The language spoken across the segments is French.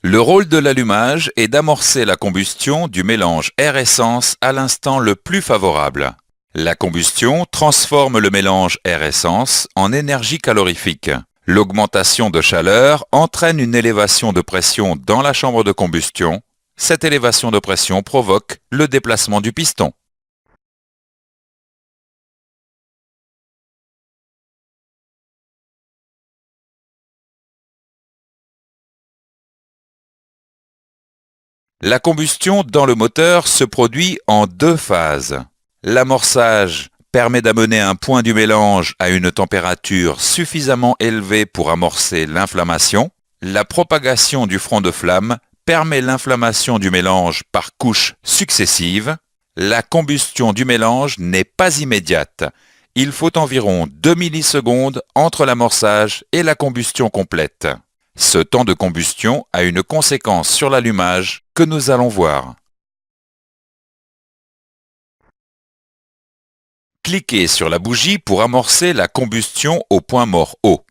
Le rôle de l'allumage est d'amorcer la combustion du mélange air-essence à l'instant le plus favorable. La combustion transforme le mélange air-essence en énergie calorifique. L'augmentation de chaleur entraîne une élévation de pression dans la chambre de combustion. Cette élévation de pression provoque le déplacement du piston. La combustion dans le moteur se produit en deux phases. L'amorçage permet d'amener un point du mélange à une température suffisamment élevée pour amorcer l'inflammation. La propagation du front de flamme permet l'inflammation du mélange par couches successives. La combustion du mélange n'est pas immédiate. Il faut environ 2 millisecondes entre l'amorçage et la combustion complète. Ce temps de combustion a une conséquence sur l'allumage que nous allons voir. Cliquez sur la bougie pour amorcer la combustion au point mort haut.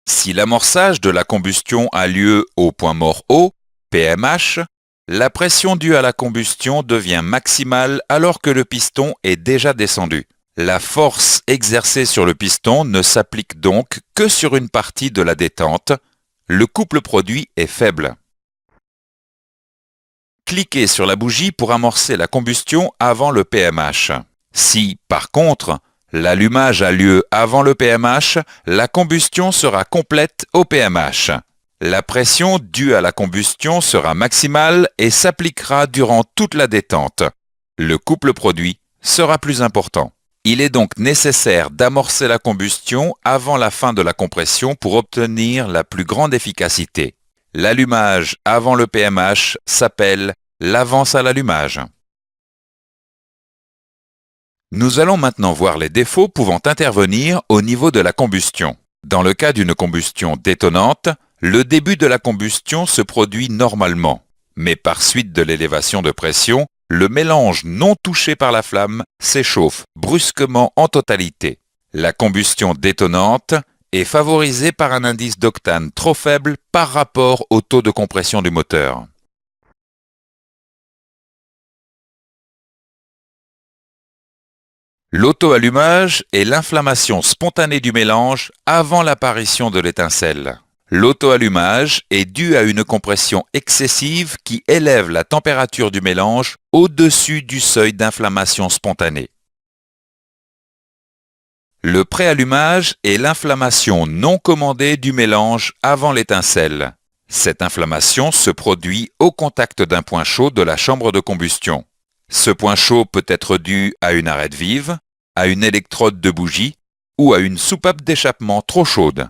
Si l'amorçage de la combustion a lieu au point mort haut, PMH, la pression due à la combustion devient maximale alors que le piston est déjà descendu. La force exercée sur le piston ne s'applique donc que sur une partie de la détente. Le couple produit est faible. Cliquez sur la bougie pour amorcer la combustion avant le PMH. Si, par contre, l'allumage a lieu avant le PMH, la combustion sera complète au PMH. La pression due à la combustion sera maximale et s'appliquera durant toute la détente. Le couple produit sera plus important. Il est donc nécessaire d'amorcer la combustion avant la fin de la compression pour obtenir la plus grande efficacité. L'allumage avant le PMH s'appelle l'avance à l'allumage. Nous allons maintenant voir les défauts pouvant intervenir au niveau de la combustion. Dans le cas d'une combustion détonante, le début de la combustion se produit normalement, mais par suite de l'élévation de pression, le mélange non touché par la flamme s'échauffe brusquement en totalité. La combustion détonante est favorisée par un indice d'octane trop faible par rapport au taux de compression du moteur. L'auto-allumage est l'inflammation spontanée du mélange avant l'apparition de l'étincelle. L'auto-allumage est dû à une compression excessive qui élève la température du mélange au-dessus du seuil d'inflammation spontanée. Le préallumage est l'inflammation non commandée du mélange avant l'étincelle. Cette inflammation se produit au contact d'un point chaud de la chambre de combustion. Ce point chaud peut être dû à une arête vive, à une électrode de bougie ou à une soupape d'échappement trop chaude.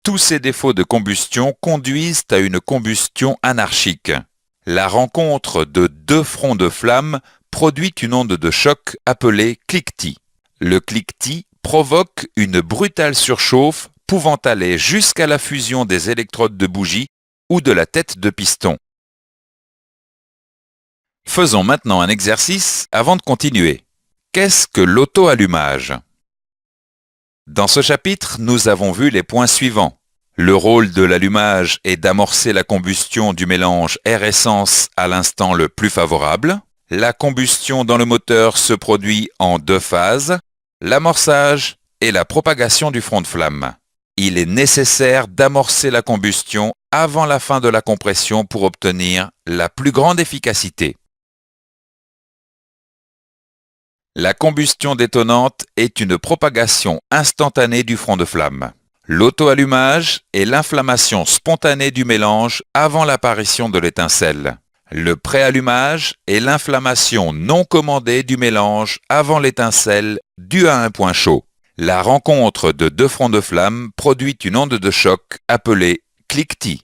Tous ces défauts de combustion conduisent à une combustion anarchique. La rencontre de deux fronts de flamme produit une onde de choc appelée cliquetis. Le cliquetis provoque une brutale surchauffe pouvant aller jusqu'à la fusion des électrodes de bougie ou de la tête de piston. Faisons maintenant un exercice avant de continuer. Qu'est-ce que l'auto-allumage ? Dans ce chapitre, nous avons vu les points suivants. Le rôle de l'allumage est d'amorcer la combustion du mélange air-essence à l'instant le plus favorable. La combustion dans le moteur se produit en deux phases, l'amorçage et la propagation du front de flamme. Il est nécessaire d'amorcer la combustion avant la fin de la compression pour obtenir la plus grande efficacité. La combustion détonante est une propagation instantanée du front de flamme. L'auto-allumage est l'inflammation spontanée du mélange avant l'apparition de l'étincelle. Le préallumage est l'inflammation non commandée du mélange avant l'étincelle due à un point chaud. La rencontre de deux fronts de flamme produit une onde de choc appelée cliquetis.